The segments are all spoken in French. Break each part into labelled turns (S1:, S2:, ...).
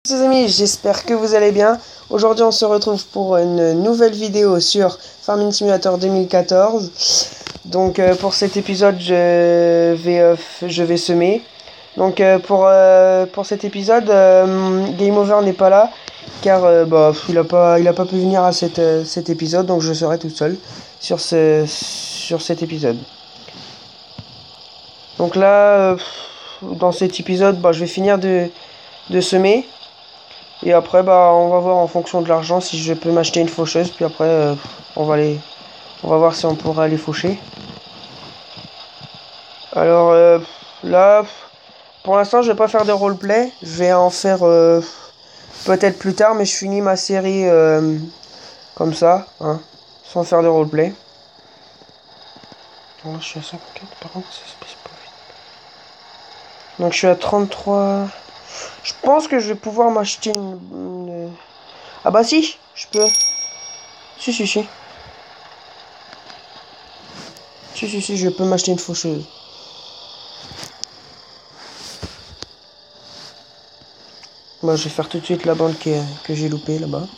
S1: Les amis, j'espère que vous allez bien. Aujourd'hui, on se retrouve pour une nouvelle vidéo sur Farming Simulator 2014. Donc, pour cet épisode, je vais semer. Donc, pour cet épisode, Game Over n'est pas là car il a pas pu venir à cet épisode, donc je serai tout seul sur cet épisode. Donc là, dans cet épisode, je vais finir de semer. Et après, on va voir en fonction de l'argent si je peux m'acheter une faucheuse. Puis après, on va voir si on pourra aller faucher. Alors là, pour l'instant, je vais pas faire de roleplay. Je vais en faire peut-être plus tard, mais je finis ma série comme ça, hein, sans faire de roleplay. Là, je suis à 54, par contre, ça se passe pas vite. Donc je suis à 33. Je pense que je vais pouvoir m'acheter une... Ah bah si, je peux. Si. Si, je peux m'acheter une faucheuse. Moi, je vais faire tout de suite la bande que j'ai loupée là-bas.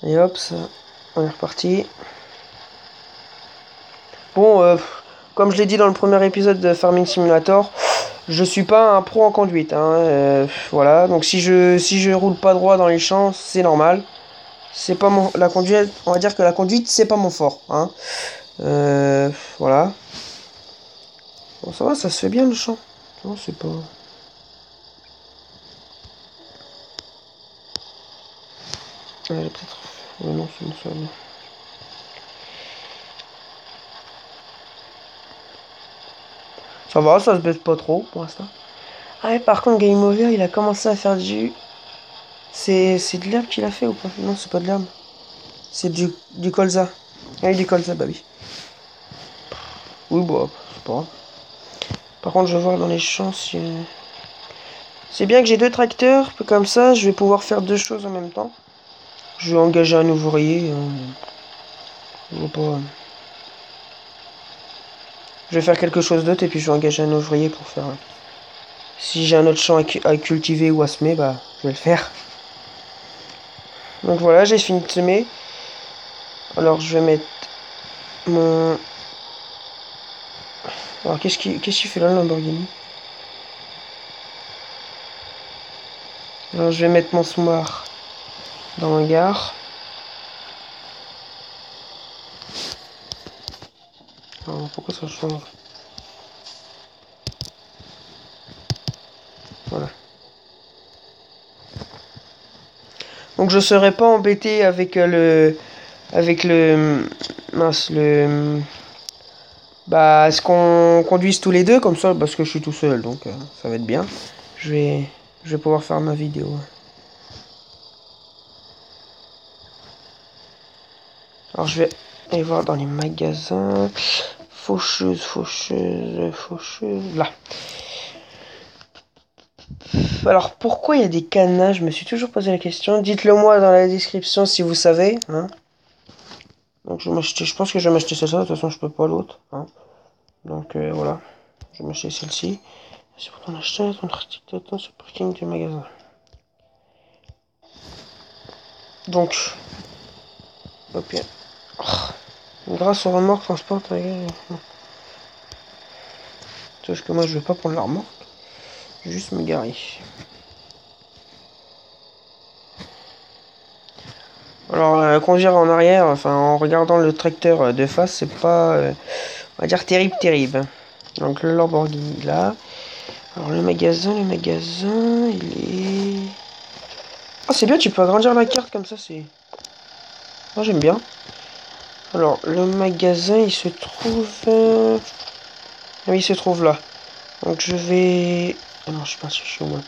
S1: Et hop, ça, on est reparti. Bon, comme je l'ai dit dans le premier épisode de Farming Simulator, je suis pas un pro en conduite, hein, voilà. Donc si je roule pas droit dans les champs, c'est normal. C'est pas la conduite, on va dire que la conduite c'est pas mon fort, hein. Voilà. Bon, ça va, ça se fait bien le champ. Non, c'est pas. Peut-être. Non, c'est ça. Ça va, ça se baisse pas trop pour l'instant. Ah ouais, par contre, Game Over, il a commencé à faire du... C'est de l'herbe qu'il a fait ou pas? Non, c'est pas de l'herbe. C'est du colza. Ah oui, du colza, bah oui. Oui, c'est pas grave. Par contre, je vais voir dans les champs si... C'est bien que j'ai deux tracteurs, comme ça, je vais pouvoir faire deux choses en même temps. Je vais engager un ouvrier. Je vais pas... Je vais faire quelque chose d'autre et puis je vais engager un ouvrier pour faire... Si j'ai un autre champ à cultiver ou à semer, je vais le faire. Donc voilà, j'ai fini de semer. Alors je vais mettre mon... Alors qu'est-ce qu'il fait là, le Lamborghini? Alors je vais mettre mon semoir dans le hangar. Alors pourquoi ça change? Voilà. Donc je serai pas embêté avec mince, ce qu'on conduise tous les deux comme ça parce que je suis tout seul, donc ça va être bien. Je vais pouvoir faire ma vidéo. Alors je vais aller voir dans les magasins. Faucheuse, là. Alors pourquoi il y a des cadenas? Je me suis toujours posé la question. Dites-le moi dans la description si vous savez, hein. Donc je pense que je vais m'acheter celle-là, de toute façon je peux pas l'autre, hein. Donc voilà, je vais m'acheter celle-ci. C'est pour ton acheteur, ton article d'attente sur le parking du magasin. Donc, hop, grâce au remorque transport, sauf que moi je vais pas prendre la remorque, je vais juste me garer. Alors conduire en arrière, enfin en regardant le tracteur de face, c'est pas, on va dire terrible. Donc le Lamborghini là. Alors le magasin, il est... Ah c'est bien, tu peux agrandir la carte comme ça, c'est... Moi j'aime bien. Alors le magasin, il se trouve... Oui, il se trouve là. Donc je vais... Ah non, je sais pas si je suis au moins.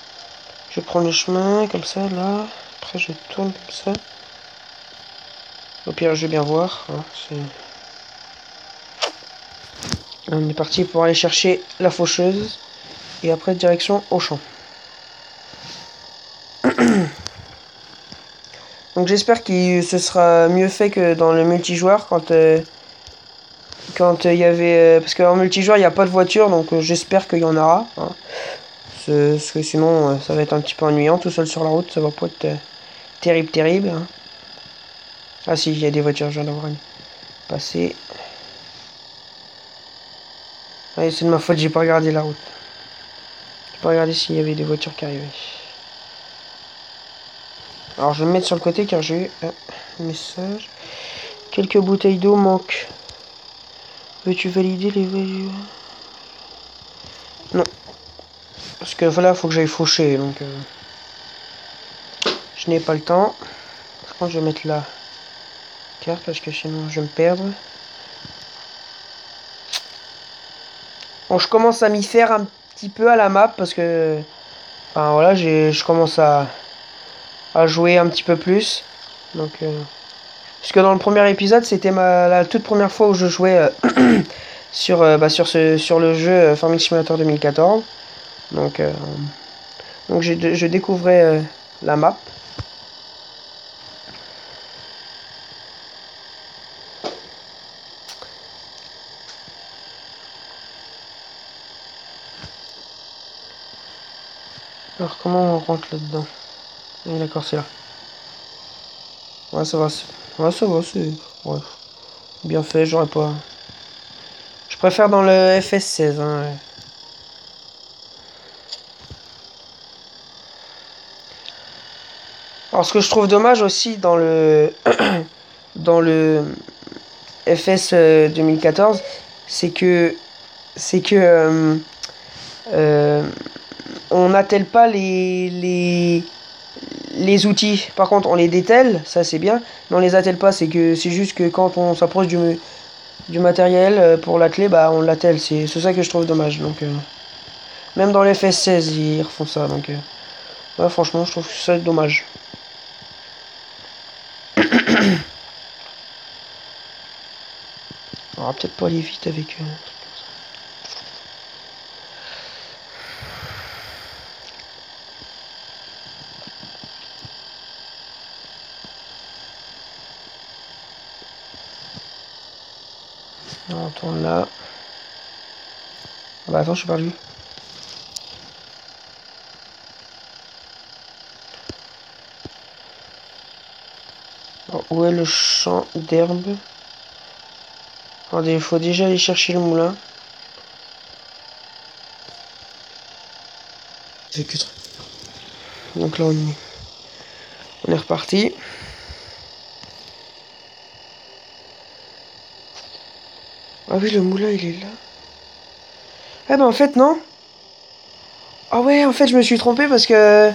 S1: Je prends le chemin comme ça, là. Après je tourne comme ça. Au pire, je vais bien voir. Hein, on est parti pour aller chercher la faucheuse. Et après, direction au champ. Donc j'espère que ce sera mieux fait que dans le multijoueur quand il y avait... parce qu'en multijoueur, il n'y a pas de voiture, donc j'espère qu'il y en aura. Hein. Parce que sinon, ça va être un petit peu ennuyant tout seul sur la route. Ça va pas être terrible. Hein. Ah si, il y a des voitures, je viens d'avoir une. Passer. Allez, c'est de ma faute, j'ai pas regardé la route. J'ai pas regardé s'il y avait des voitures qui arrivaient. Alors je vais me mettre sur le côté car j'ai eu un message. Quelques bouteilles d'eau manquent. Veux-tu valider les values? Non. Parce que voilà, faut que j'aille faucher, donc je n'ai pas le temps. Par contre, je vais mettre la carte parce que sinon je vais me perdre. Bon, je commence à m'y faire un petit peu à la map parce que, enfin voilà, je commence à jouer un petit peu plus. Donc, puisque dans le premier épisode, c'était la toute première fois où je jouais sur le jeu Farming Simulator 2014. Donc je découvrais la map. Alors comment on rentre là-dedans? Oui, d'accord, c'est là. Ouais, ça va. Ouais, ça va, c'est... Ouais. Bien fait, j'aurais pas... Je préfère dans le FS16, hein. Alors, ce que je trouve dommage aussi dans le... dans le FS 2014, c'est que... on n'attelle pas les outils. Par contre, on les dételle, ça c'est bien, mais on les attelle pas. C'est juste que quand on s'approche du matériel pour l'atteler, bah on l'attelle. C'est ça que je trouve dommage. Donc même dans les FS16, ils refont ça. Donc ouais, franchement, je trouve ça dommage. On va peut-être pas aller vite avec on tourne là. Ah bah attends, je suis perdu. Alors, où est le champ d'herbe? Attendez, il faut déjà aller chercher le moulin. Donc là on est reparti. Ah oui, le moulin il est là. Ah bah en fait non. Ah ouais, en fait je me suis trompé parce que...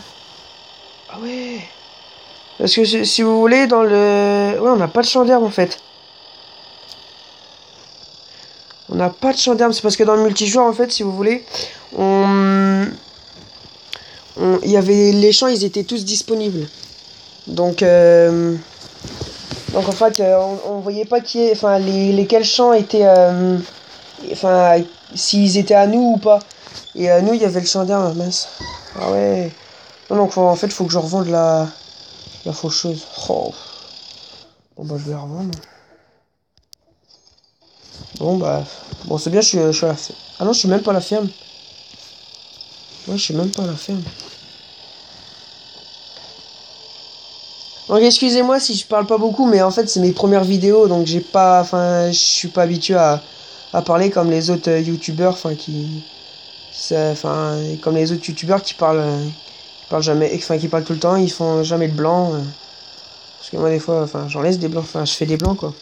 S1: Ah ouais. Parce que si vous voulez dans le... Ouais, on n'a pas de champ d'herbe en fait. On n'a pas de champ d'herbe, c'est parce que dans le multijoueur en fait, si vous voulez, il y avait les champs, ils étaient tous disponibles. Donc en fait, on voyait pas enfin lesquels champs étaient, enfin s'ils étaient à nous ou pas. Et à nous, il y avait le champ d'herbe, mince. Ah ouais. Non, donc en fait, faut que je revende la faucheuse. Oh. Bon bah je vais la revendre. Bon bah, bon c'est bien, je suis à la ferme. Ah non, je suis même pas à la ferme. Ouais, je suis même pas à la ferme. Donc excusez-moi si je parle pas beaucoup, mais en fait c'est mes premières vidéos, donc j'ai pas, enfin je suis pas habitué à parler comme les autres youtubeurs, enfin comme les autres youtubeurs qui parlent jamais, enfin qui parlent tout le temps, ils font jamais de blanc, parce que moi des fois, enfin j'en laisse des blancs, enfin je fais des blancs quoi.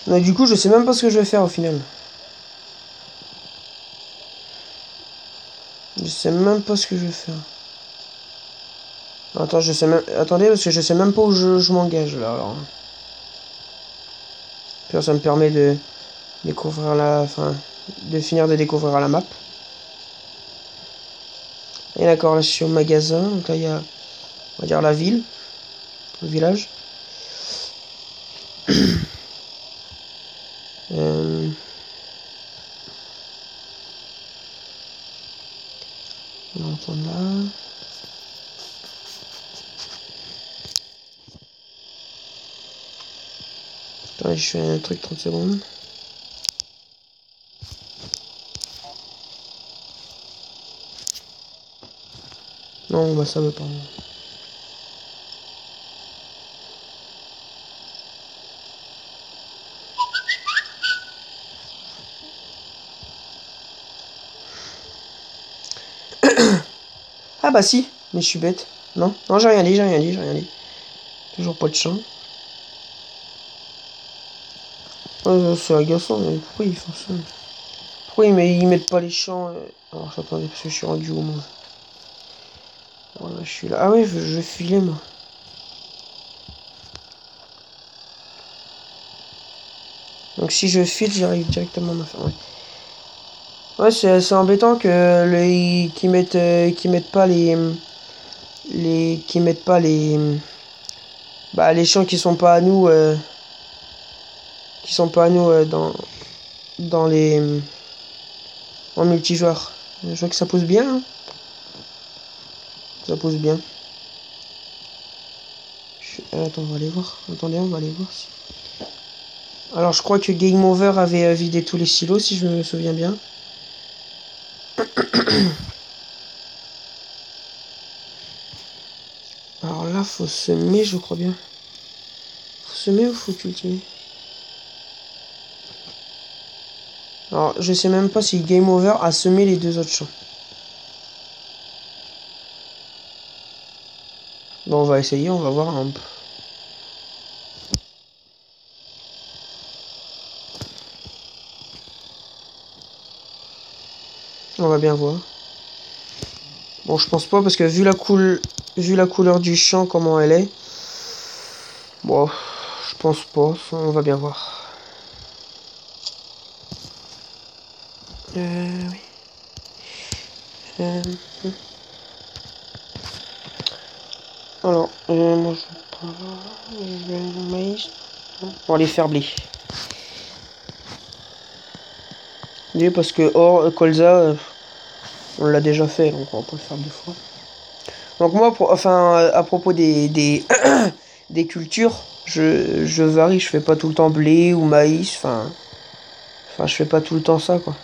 S1: Donc du coup je sais même pas ce que je vais faire au final. Je sais même pas ce que je vais faire. Attends, attendez, parce que je sais même pas où je m'engage là alors. Puis ça me permet de découvrir la... Enfin, de finir de découvrir la map. Et d'accord, là je suis au magasin, donc là il y a, on va dire la ville, le village. On va entendre là. Attends, je fais un truc 30 secondes. Non, bah ça veut pas. Ah bah si, mais je suis bête. Non, non, j'ai rien dit, j'ai rien dit, j'ai rien dit. Toujours pas de chant. Ouais, c'est agaçant, mais pourquoi ils font ça? Pourquoi ils mettent pas les chants Alors j'attendais parce que je suis rendu au moins. Voilà, je suis là. Ah ouais, je filais moi. Donc si je file, j'arrive directement à ma fin. Ouais, ouais c'est embêtant que qu'ils mettent pas qu'ils mettent pas les champs qui sont pas à nous dans les en multijoueur. Je vois que ça pose bien. Hein. Ça pose bien. Attends, on va aller voir. Attendez, on va aller voir. Alors, je crois que Game Over avait vidé tous les silos, si je me souviens bien. Alors là, faut semer, je crois bien. Faut semer ou faut cultiver? Alors, je sais même pas si Game Over a semé les deux autres champs. Bon, on va essayer, on va voir un peu. On va bien voir. Bon, je pense pas, parce que vu la couleur du champ, comment elle est... Bon, je pense pas, on va bien voir. Oui. Alors, moi je prends le maïs. On va les faire blé. Oui, parce que or, colza, on l'a déjà fait, donc on va pas le faire deux fois. Donc moi, à propos des cultures, je varie, je fais pas tout le temps blé ou maïs, je fais pas tout le temps ça, quoi.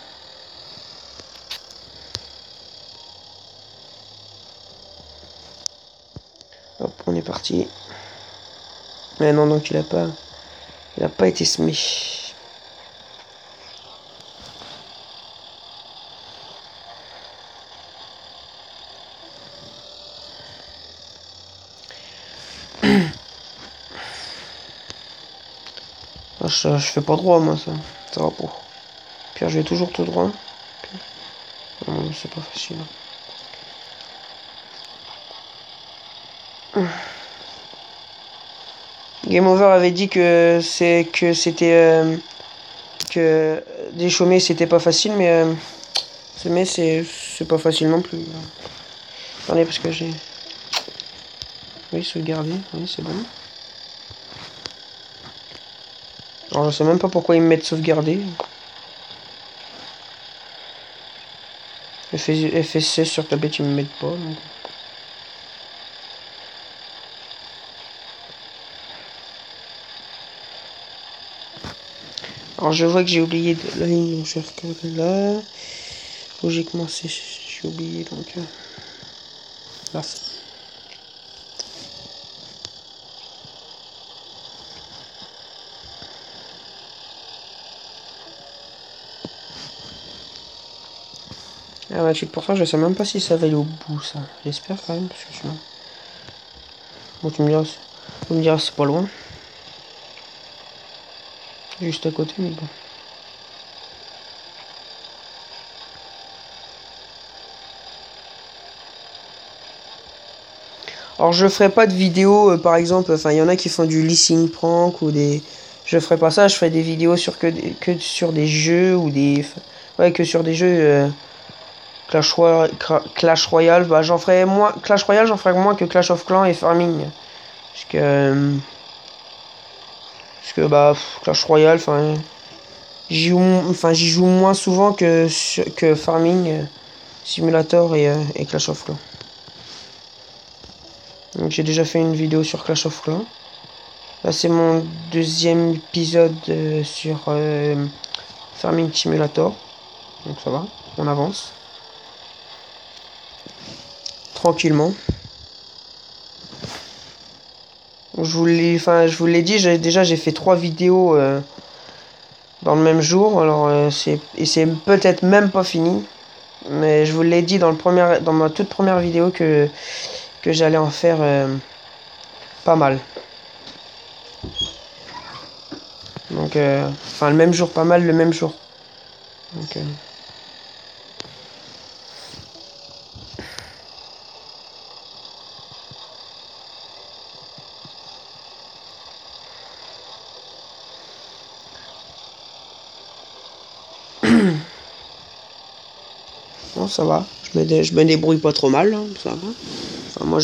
S1: Hop, on est parti. Mais non, donc il a pas été semé. Ah, je fais pas droit, moi, ça va pas. Puis je vais toujours tout droit. Non, c'est pas facile. Game Over avait dit que que déchaumer c'était pas facile, mais semer c'est pas facile non plus. Attendez, parce que j'ai... Oui, sauvegarder, oui, c'est bon. Alors, je sais même pas pourquoi ils me mettent sauvegarder. FS16 sur tablette, ils me mettent pas. Donc. Alors, je vois que j'ai oublié de la ligne, donc je vais regarder là. Logiquement, j'ai oublié, donc... là, Ah bah, pourtant, je sais même pas si ça va aller au bout, ça. J'espère quand même, parce que sinon... Bon, tu me diras c'est pas loin. Juste à côté, mais bon. Alors, je ferai pas de vidéo, par exemple, enfin, il y en a qui font du leasing prank ou je ferai pas ça, je ferai des vidéos sur que sur des jeux ou des... Ouais, que sur des jeux Clash Royale. Bah, j'en ferai moins... Clash Royale, j'en ferai moins que Clash of Clans et Farming. Parce que bah, Clash Royale, j'y joue moins souvent que Farming Simulator et Clash of Clans. Donc j'ai déjà fait une vidéo sur Clash of Clans. Là c'est mon deuxième épisode sur Farming Simulator. Donc ça va, on avance. Tranquillement. Je vous l'ai dit, j'ai fait 3 vidéos dans le même jour. Alors c'est peut-être même pas fini. Mais je vous l'ai dit dans ma toute première vidéo que j'allais en faire pas mal. Donc, le même jour, pas mal le même jour. Donc, non, ça va. Je me débrouille pas trop mal, hein, ça va. Enfin,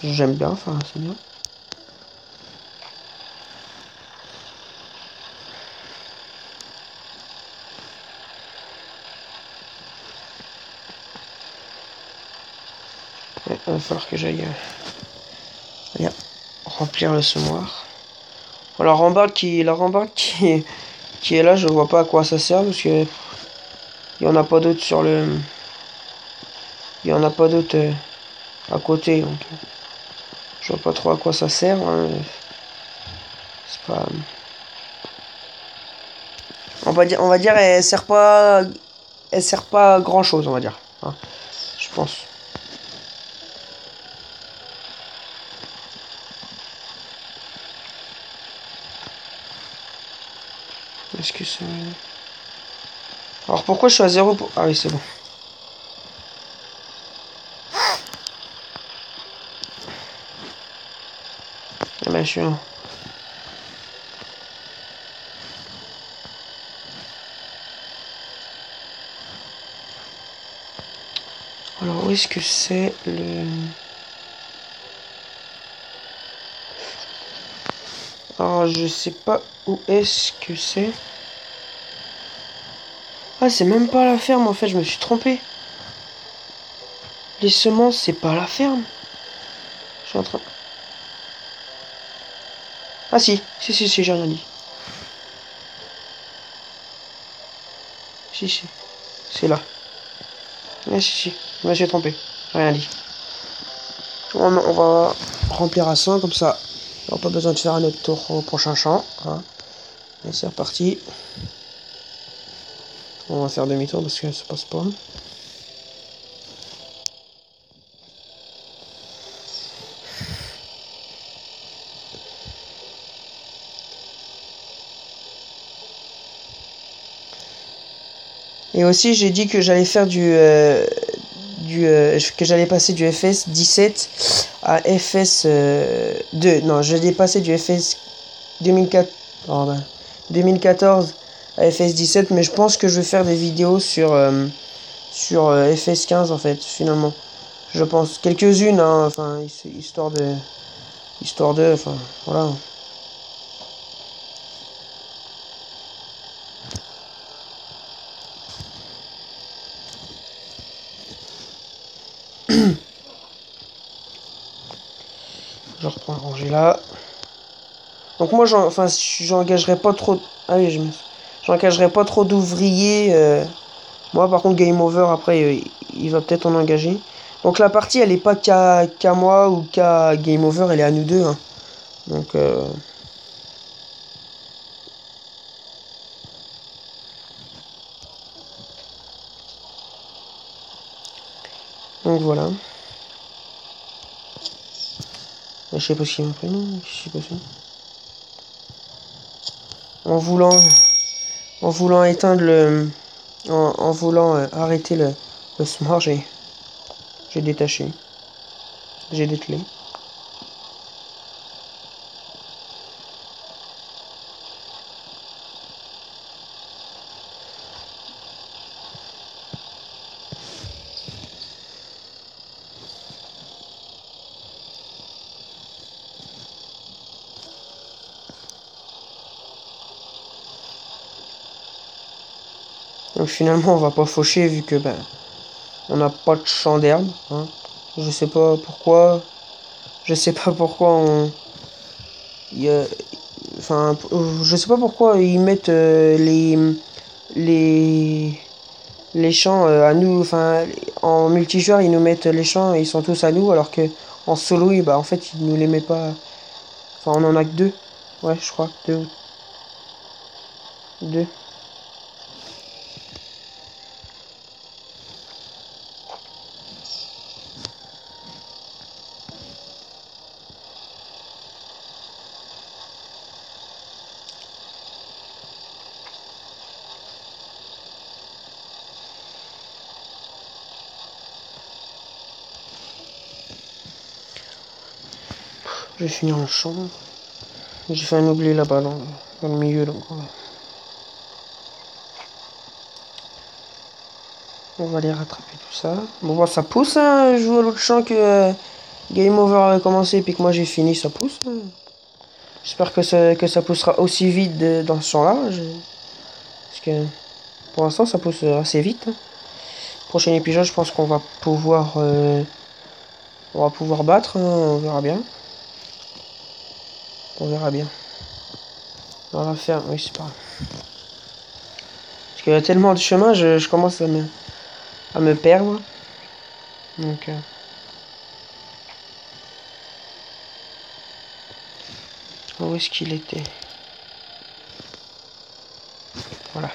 S1: j'aime bien, enfin, c'est bien. Ouais, il va falloir que j'aille remplir le semoir. La rambarde qui est là, je vois pas à quoi ça sert parce que il y en a pas d'autres il y en a pas d'autres à côté, donc je vois pas trop à quoi ça sert. Hein. C'est pas. On va dire, elle sert pas à grand chose, on va dire. Hein, je pense. Est-ce que c'est... Alors pourquoi je suis à 0 pour... Ah oui, c'est bon. Ah ben, je suis... Alors où est-ce que c'est le... Alors je sais pas où est-ce que c'est. Ah, c'est même pas la ferme en fait, je me suis trompé. Les semences, c'est pas la ferme. Je suis en train... Ah si, j'ai rien dit. Si, c'est là. Ah si, je me suis trompé, j'ai rien dit. On va remplir à 100 comme ça. On n'a pas besoin de faire un autre tour au prochain champ. Hein. Et c'est reparti. On va faire demi-tour parce que ça passe pas. Et aussi j'ai dit que j'allais faire que j'allais passer du FS 17 à FS 2. Non, j'allais passer du FS 2014 à FS 17, mais je pense que je vais faire des vidéos sur FS 15 en fait, finalement. Je pense quelques-unes, hein, enfin histoire de, enfin voilà. Je reprends à ranger là. Donc moi, j'engagerai pas trop. Ah oui, j'engagerai pas trop d'ouvriers. Moi, par contre, Game Over, après, il va peut-être en engager. Donc la partie, elle est pas qu'à moi ou qu'à Game Over, elle est à nous deux. Hein. Donc, voilà. Je sais pas ce qu'il m'a pris, non. Je sais pas si. En voulant, en voulant éteindre le, en voulant arrêter le smart, j'ai détaché, j'ai dételé. Donc finalement, on va pas faucher vu que on n'a pas de champ d'herbe. Hein. Je sais pas pourquoi. Je sais pas pourquoi on. Enfin, je sais pas pourquoi ils mettent les les champs à nous. Enfin, en multijoueur, ils nous mettent les champs et ils sont tous à nous, alors que en solo, en fait, ils nous les mettent pas. Enfin, on en a que deux. Ouais, je crois. Deux. Deux. Je vais finir le champ. J'ai fait un oubli là-bas, dans le milieu, donc on va aller rattraper tout ça. Bon, ça pousse, hein. Je joue à l'autre champ que Game Over a commencé, puis que moi j'ai fini, ça pousse. Hein. J'espère que ça poussera aussi vite dans ce champ-là. Parce que pour l'instant, ça pousse assez vite. Hein. Prochain épisode, je pense qu'on va pouvoir battre. Hein. On verra bien. On verra bien. On va faire. Oui, c'est pas grave. Parce qu'il y a tellement de chemin, je commence à me perdre. Donc. Où est-ce qu'il était? Voilà.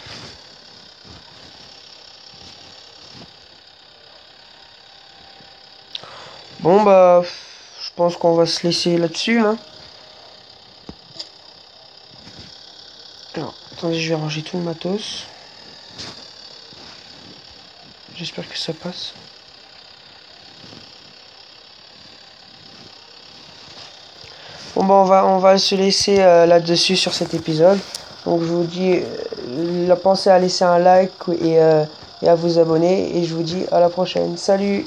S1: Bon je pense qu'on va se laisser là-dessus. Hein. Alors, attendez, je vais ranger tout le matos. J'espère que ça passe. Bon on va se laisser là-dessus sur cet épisode. Donc je vous dis, pensez à laisser un like et à vous abonner. Et je vous dis à la prochaine. Salut!